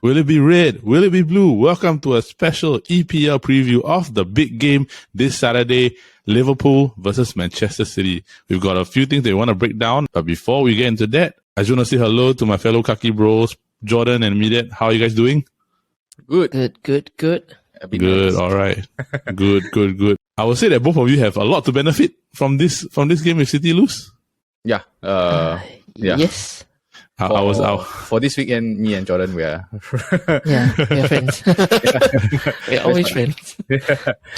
Will it be red? Will it be blue? Welcome to a special EPL preview of the big game this Saturday, Liverpool versus Manchester City. We've got a few things that we want to break down, but before we get into that, I just want to say hello to my fellow Kaki bros, Jordan and Midet. How are you guys doing? Good. Good, Nice. all right. Good. I would say that both of you have a lot to benefit from this game if City lose. Yeah. Yes. I was out. For this weekend, me and Jordan, we are Yeah, we are friends. We're always friends.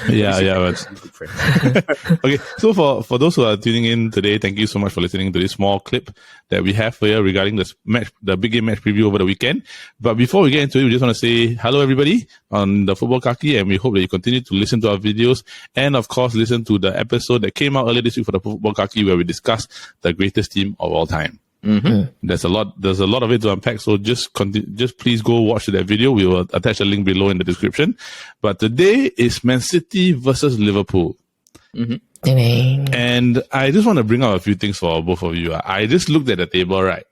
Yeah. good friends. Okay, so for those who are tuning in today, thank you so much for listening to this small clip that we have here regarding this match, the big game match preview over the weekend. But before we get into it, we just want to say hello everybody on the Football Kaki, and we hope that you continue to listen to our videos and of course listen to the episode that came out earlier this week for the Football Kaki where we discussed the greatest team of all time. Mm-hmm. There's a lot of it to unpack, so just please go watch that video. We will attach a link below in the description. But today is Man City versus Liverpool. Mm-hmm. And I just want to bring out a few things for both of you. I just looked at the table, right?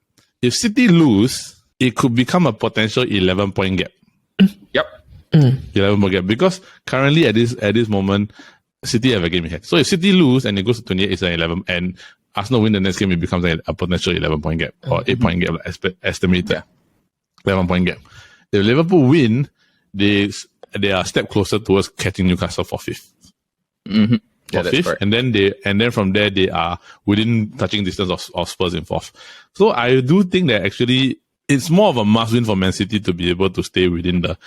If City lose, it could become a potential 11-point gap. Yep. 11-point gap, because currently at this moment, City have a game ahead. So if City lose and it goes to 28, it's an 11, and Arsenal win the next game, it becomes a potential 11-point gap or 8-point gap estimated. 11-point gap. If Liverpool win, they are a step closer towards catching Newcastle for fifth. Mm-hmm. Yeah, For fifth, and then from there they are within touching distance of Spurs in fourth. So I do think that actually it's more of a must win for Man City to be able to stay within the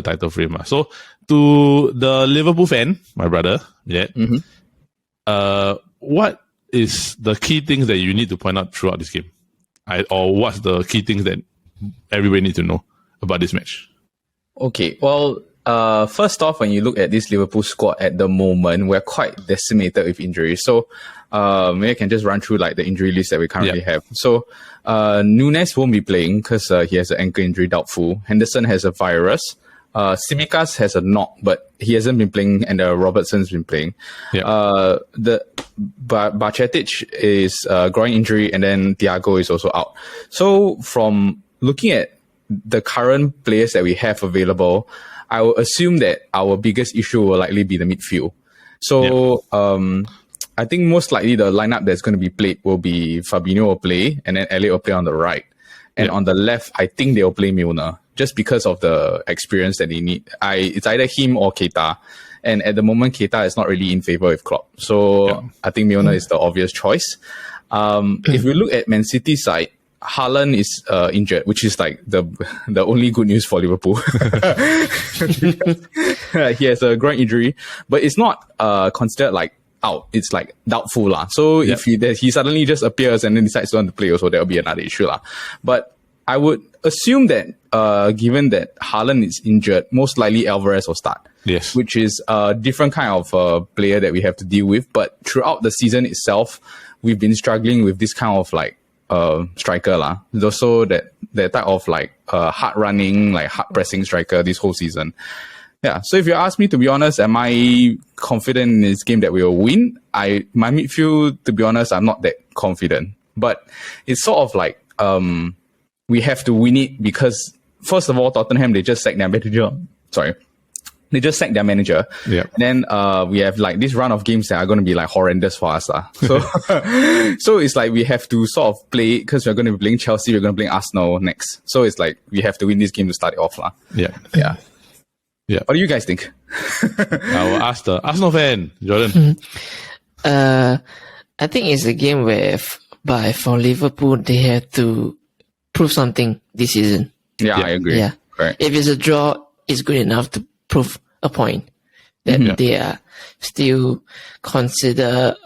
title frame. So to the Liverpool fan, my brother, what is the key things that you need to point out throughout this game? Or what's the key things that everybody needs to know about this match? Okay, well, first off, when you look at this Liverpool squad at the moment, we're quite decimated with injuries. So maybe I can just run through like the injury list that we currently have. So Nunes won't be playing because he has an ankle injury, doubtful. Henderson has a virus. Tsimikas has a knock, but he hasn't been playing, and Robertson's been playing. The Bacetic is groin injury, and then Thiago is also out. So from looking at the current players that we have available, I will assume that our biggest issue will likely be the midfield. So I think most likely the lineup that's going to be played will be Fabinho will play, and then Elliot will play on the right. And on the left, I think they'll play Milner, just because of the experience that they need. It's either him or Keita. And at the moment, Keita is not really in favor with Klopp. So I think Milner is the obvious choice. If we look at Man City's side, Haaland is injured, which is like the only good news for Liverpool. He has a groin injury, but it's not considered like out. It's like doubtful lah. So if he suddenly just appears and then decides to want to play, also that will be another issue lah. But I would assume that given that Haaland is injured, most likely Alvarez will start. Yes, which is a different kind of player that we have to deal with. But throughout the season itself, we've been struggling with this kind of like striker lah. Also that type of like hard running, like hard pressing striker this whole season. Yeah. So if you ask me, to be honest, am I confident in this game that we will win? My midfield, to be honest, I'm not that confident. But it's sort of like we have to win it because first of all, Tottenham, they just sacked their manager. They just sacked their manager. Yeah. And then we have like this run of games that are going to be like horrendous for us. So so it's like we have to sort of play, because we're going to be playing Chelsea, we're going to be playing Arsenal next. So it's like we have to win this game to start it off. Yeah. What do you guys think? I will ask the Arsenal fan, Jordan. I think it's a game where for Liverpool, they have to prove something this season. Yeah, I agree. Yeah. Right. If it's a draw, it's good enough to prove a point that they are still considered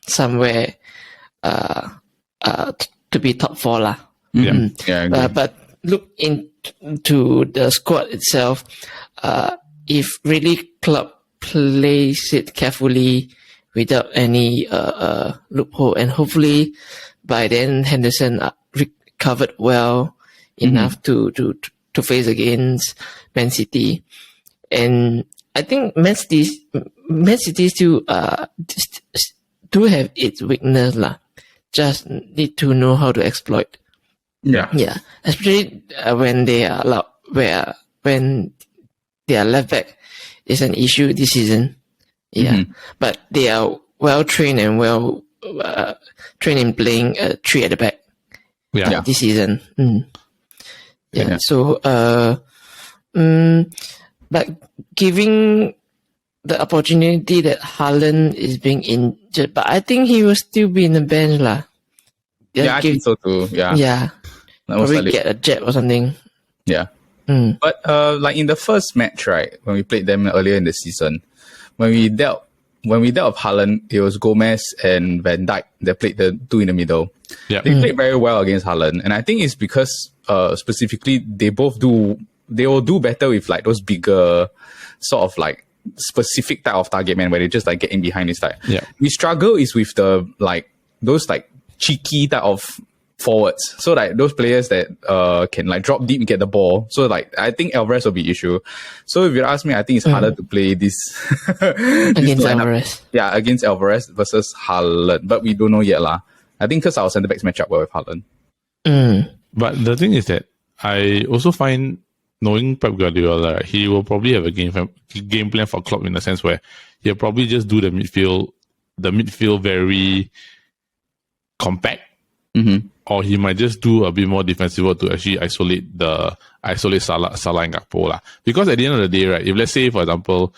somewhere to be top four lah. Yeah, I agree. But look into the squad itself. If really club plays it carefully without any loophole, and hopefully by then Henderson recovered well enough to face against Man City. And I think Man City still do have its weakness lah. Just need to know how to exploit. Yeah. Yeah, especially when they are when their left back is an issue this season. Yeah, but they are well trained and well trained in playing three at the back. Yeah. This season. Yeah. Yeah. So but giving the opportunity that Haaland is being injured, but I think he will still be in the bench lah. Yeah, I think so too. Yeah. Yeah. Most Probably likely. get a jab or something. Yeah. But like in the first match, right, when we played them earlier in the season, when we dealt with Haaland, it was Gomez and Van Dijk that played the two in the middle. Yeah. They played very well against Haaland, and I think it's because specifically they will do better with like those bigger sort of like specific type of target man where they just like get in behind this type. Yeah. We struggle is with the like those like cheeky type of forwards. So like those players that can like drop deep and get the ball. So like I think Alvarez will be issue. So if you ask me, I think it's harder to play this Against lineup. Alvarez. Yeah, against Alvarez versus Haaland. But we don't know yet lah. I think because our centre backs match up well with Haaland. But the thing is that I also find, knowing Pep Guardiola, he will probably have a game plan for Klopp in the sense where he'll probably just do the midfield very compact, or he might just do a bit more defensive work to actually isolate Salah and Gakpo lah. Because at the end of the day, right, if let's say for example,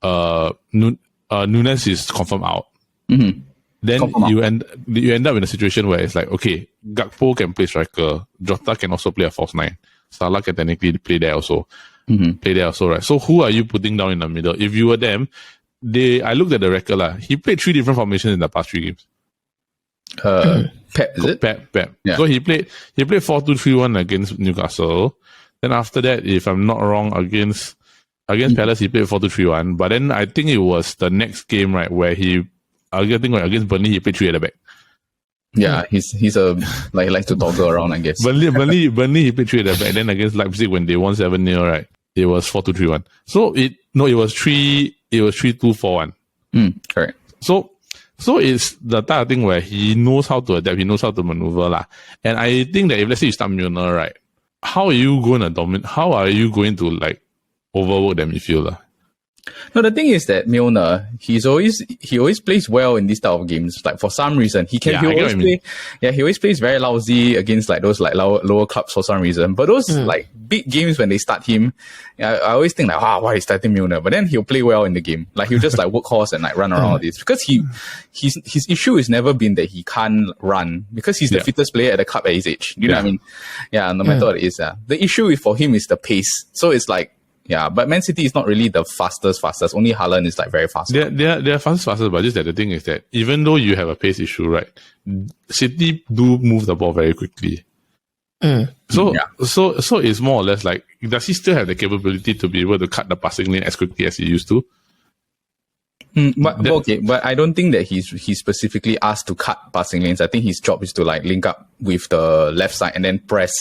Nunes is confirmed out, then you end up in a situation where it's like, okay, Gakpo can play striker, Jota can also play a false nine, Salah can technically play there also, right? So who are you putting down in the middle? If you were them, I looked at the record lah. He played 3 different formations in the past 3 games. Pep, is it? Pep. Yeah. So he played 4-2-3-1 against Newcastle. Then after that, if I'm not wrong, against Palace, he played 4-2-3-1. But then I think it was the next game, right, where against Burnley, he played 3 at the back. Yeah, he's a like he likes to toggle around, I guess. Burnley, he played 3 at the back. Then against Leipzig, when they won 7-0, right, it was 4-2-3-1. So it was 3-2-4-1. Correct. So it's the type of thing where he knows how to adapt, he knows how to maneuver lah. And I think that if let's say you start Milner, right, how are you going to like overwork the midfield lah? No, the thing is that Milner, he always plays well in this type of games. Like for some reason, he always plays very lousy against like those like lower clubs for some reason. But those like big games when they start him, I always think like, why is starting Milner? But then he'll play well in the game. Like he'll just like workhorse and like run around all this, because his issue has never been that he can't run, because he's the fittest player at the club at his age. You know what I mean? Yeah, no matter what it is. The issue for him is the pace. So it's like, yeah, but Man City is not really the fastest. Only Haaland is like very fast. They're fastest, but just that the thing is that even though you have a pace issue, right, City do move the ball very quickly. So it's more or less like, does he still have the capability to be able to cut the passing lane as quickly as he used to? But I don't think that he's specifically asked to cut passing lanes. I think his job is to like link up with the left side and then press.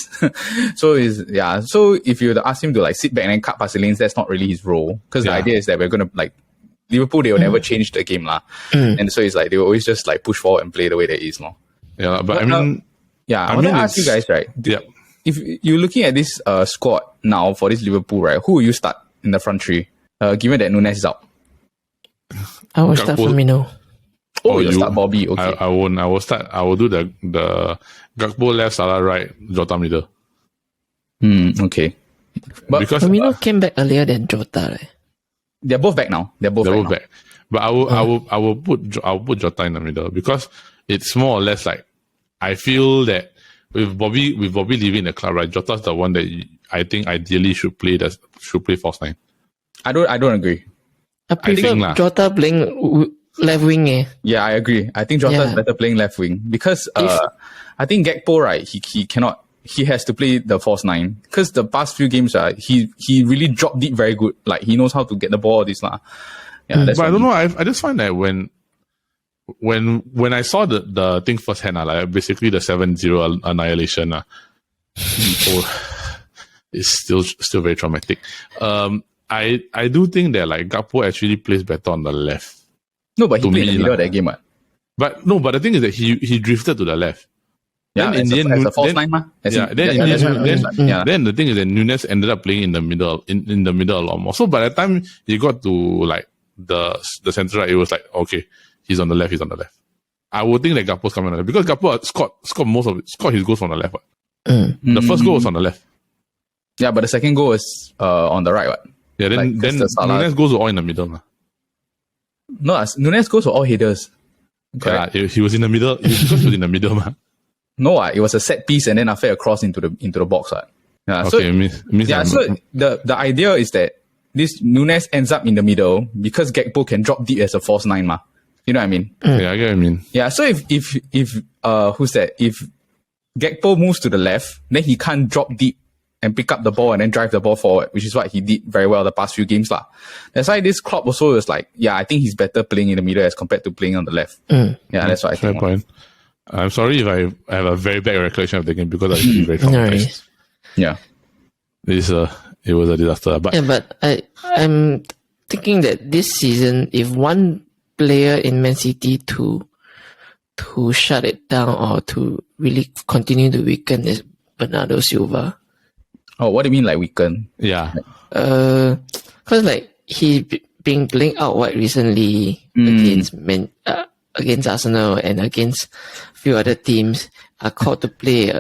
So if you ask him to like sit back and then cut passing lanes, that's not really his role. Because the idea is that we're gonna like Liverpool, they will never change the game lah. And so it's like they will always just like push forward and play the way that is no. Yeah, but I mean, I want to ask you guys, right? Yeah. If you're looking at this squad now for this Liverpool, right, who will you start in the front three? Given that Nunes is out. I will start Firmino. Oh, you start Bobby. Okay. I won't. I will do the Gakpo left, Salah right, Jota middle. Okay. But because Firmino came back earlier than Jota, right? They're both back now. They're both back. But I will put Jota in the middle, because it's more or less like, I feel that with Bobby leaving the club, right, Jota's the one that I think ideally should play false nine. I don't agree. I prefer Jota playing left wing. Yeah, I agree. I think Jota is better playing left wing, because I think Gakpo, right, he has to play the false nine, because the past few games, he really dropped deep very good. Like he knows how to get the ball, this lah. Yeah, but I don't know. I just find that when I saw the thing firsthand, like basically the 7-0 annihilation, it's still very traumatic. I do think that like Gakpo actually plays better on the left. No, but he played in the middle of that game, But the thing is that he drifted to the left. Yeah, Then in the end, as a false nine, ma. Then the thing is that Nunes ended up playing in the middle, in the middle a lot more. So by the time he got to like the center right, it was like, okay, he's on the left. I would think that Gakpo's coming on the left because Gakpo scored his goals on the left. Right? The first goal was on the left. Yeah, but the second goal was on the right. What? Yeah, then Nunes goals were all in the middle. Ma. No, Nunes goals were all headers. Yeah, he was in the middle. He was in the middle, man. No, it was a set piece and then after a cross into the box. Yeah, okay, so, so the idea is that this Nunes ends up in the middle because Gakpo can drop deep as a false nine, ma. You know what I mean? Yeah, I get what I mean. Yeah, so if who's that? If Gakpo moves to the left, then he can't drop deep and pick up the ball and then drive the ball forward, which is what he did very well the past few games, lah. That's why this Klopp also is like, yeah, I think he's better playing in the middle as compared to playing on the left. Yeah, that's what I think. Fair point. I'm sorry if I have a very bad recollection of the game because I feel very traumatized. Yeah. It was a disaster. But yeah, but I'm thinking that this season, if one player in Man City to shut it down or to really continue to weaken is Bernardo Silva. Oh, what do you mean like weaken? Yeah. Cause like he been playing out wide recently against Arsenal and against a few other teams are called to play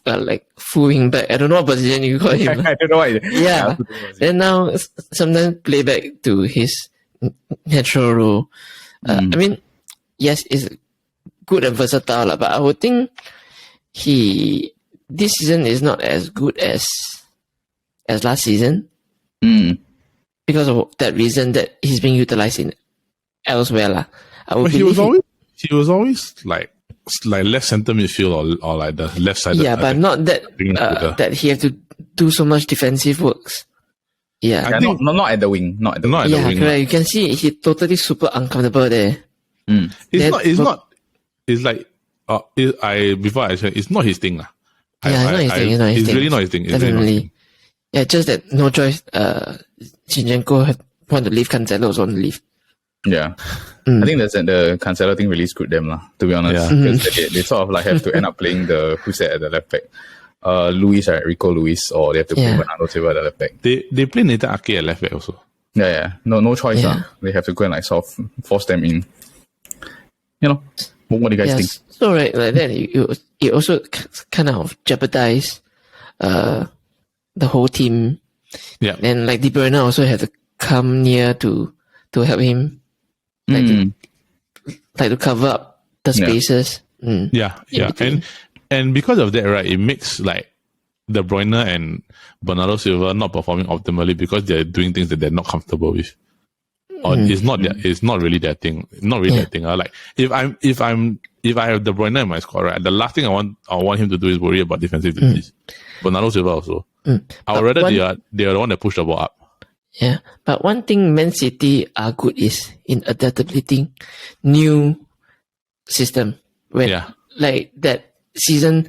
like full wing back. I don't know what position you call him. I don't know why. Yeah. Then now sometimes play back to his natural role. I mean, yes, it's good and versatile, but I would think this season is not as good as last season. Because of that reason that he's being utilized in elsewhere. But he was always like left center midfield or like the left side. Yeah, but not that that he have to do so much defensive works. Yeah, I think not at the wing, not at the wing. Yeah, correct. You can see he totally super uncomfortable there. It's not his thing. It's really not his thing. Definitely. Yeah, just that no choice. Zinchenko want to leave, Cancelo also want to leave. Yeah. I think that's the Cancelo thing really screwed them, to be honest. Because they sort of like have to end up playing who's that at the left back? Luis, right? Rico Luis, or they have to play Bernardo Silva at the left back. They play Nathan Ake at left back also. Yeah. No choice. They have to go and like sort of force them in. You know, what do you guys think? So right, like that, it also kind of jeopardized the whole team. Yeah. And like De Bruyne also had to come near to help him. Like to cover up the spaces. Yeah. And because of that, right, it makes like De Bruyne and Bernardo Silva not performing optimally because they're doing things that they're not comfortable with. Or it's not really their thing. Not really their thing. Like if I have De Bruyne in my squad, right, the last thing I want him to do is worry about defensive duties. Bernardo Silva also. I would rather they are the one that push the ball up. Yeah, but one thing Man City are good is in adaptability, new system. When like that season,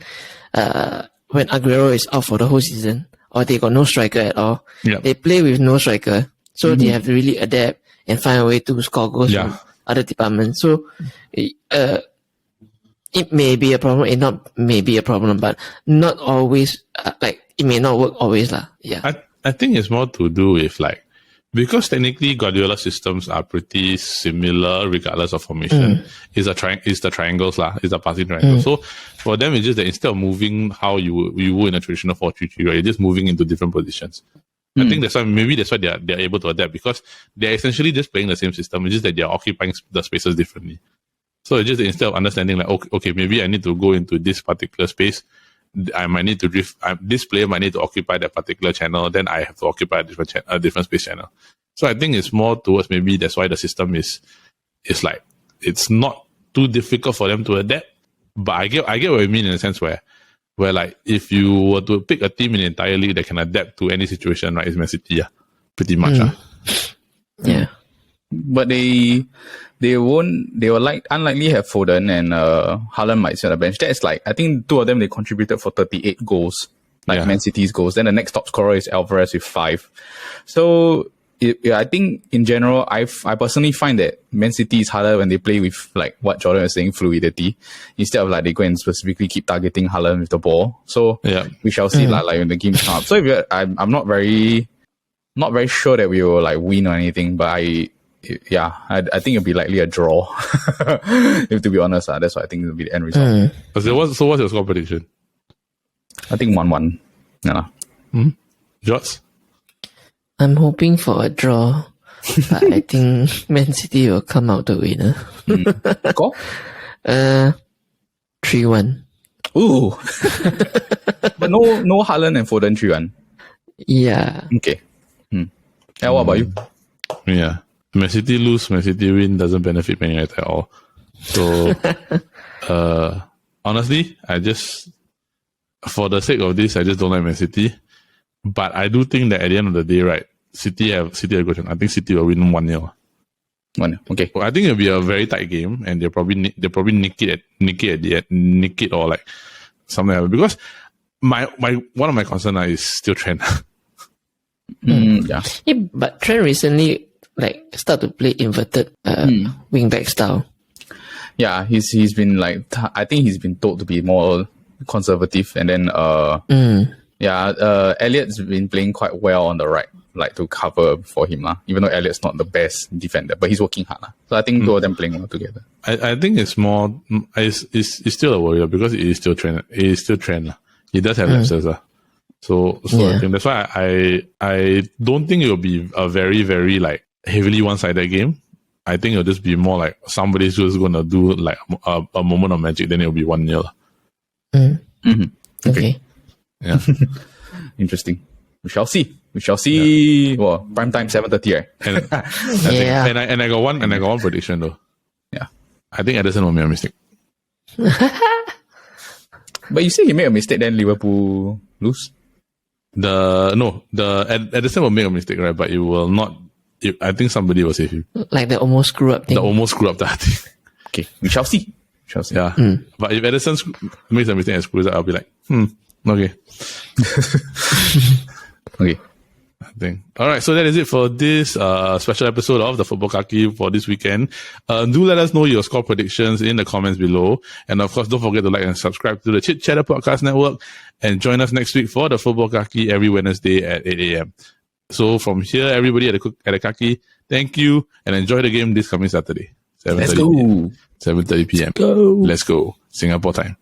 when Aguero is out for the whole season, or they got no striker at all, they play with no striker, so they have to really adapt and find a way to score goals from other departments. So, it may be a problem, it not may be a problem, but not always. Like it may not work always, lah. Yeah. I think it's more to do with like, because technically Guardiola's systems are pretty similar regardless of formation. It's the triangles lah. It's the passing triangle. So for them, it's just that instead of moving how you would in a traditional 4-3-3, right, you're just moving into different positions. I think that's why they're able to adapt because they're essentially just playing the same system. It's just that they're occupying the spaces differently. So it's just that instead of understanding like, okay, maybe I need to go into this particular space. I might need to drift. This player might need to occupy that particular channel. Then I have to occupy a different space channel. So I think it's more towards maybe that's why the system is like it's not too difficult for them to adapt. But I get what you mean in a sense where like if you were to pick a team in the entire league that can adapt to any situation, right, it's Man City, pretty much. Yeah. But they will like unlikely have Foden and Haaland might sit on the bench. That's like, I think two of them, they contributed for 38 goals, like Man City's goals. Then the next top scorer is Alvarez with 5. So I think in general, I personally find that Man City is harder when they play with like what Jordan was saying, fluidity, instead of like they go and specifically keep targeting Haaland with the ball. So we shall see like when the games come up. So I'm not very sure that we will like win or anything, but I think it'll be likely a draw. If to be honest, that's what I think will be the end result. So what's your score prediction? I think 1-1. Yeah. Jots? I'm hoping for a draw, but I think Man City will come out the winner. Score? 3-1. Ooh. But no Haaland and Foden 3-1. Yeah. Okay. Yeah, what about you? Yeah. Man City lose, Man City win doesn't benefit Man United at all. So, honestly, for the sake of this, I just don't like Man City. But I do think that at the end of the day, right, City have good chance. I think City will win 1-0. 1-0. Okay. Well, I think it'll be a very tight game, and they'll probably nick it or like something like that. Because one of my concerns is still Trent. Yeah, but Trent recently like start to play inverted wing back style. Yeah, he's been like I think he's been told to be more conservative, and then Elliott's been playing quite well on the right, like to cover for him even though Elliott's not the best defender, but he's working hard So I think two of them playing well together. I think it's more it's still a worry because it is still Trent. It is still Trent. He does have lapses So I think that's why I don't think it will be a very, very like heavily one-sided game. I think it'll just be more like somebody's just gonna do like a moment of magic, then it'll be 1-0. Okay. Yeah. Interesting. We shall see. Yeah. Well, prime time 7:30, right? And I got one prediction though. Yeah. I think Ederson will make a mistake. But you say he made a mistake, then Liverpool lose? Ederson will make a mistake, right? But it will not. I think somebody will save him. Like the almost screw up thing. The almost screw up that thing. Okay, we shall see. Yeah. But if Ederson makes a mistake and screws up, I'll be like, okay. Okay. I think. All right, so that is it for this special episode of the Football Kaki for this weekend. Do let us know your score predictions in the comments below. And of course, don't forget to like and subscribe to the Chit Chatter Podcast Network. And join us next week for the Football Kaki every Wednesday at 8 a.m. So from here, everybody at the Kaki, thank you and enjoy the game this coming Saturday. 7:30 p.m. Let's go. Singapore time.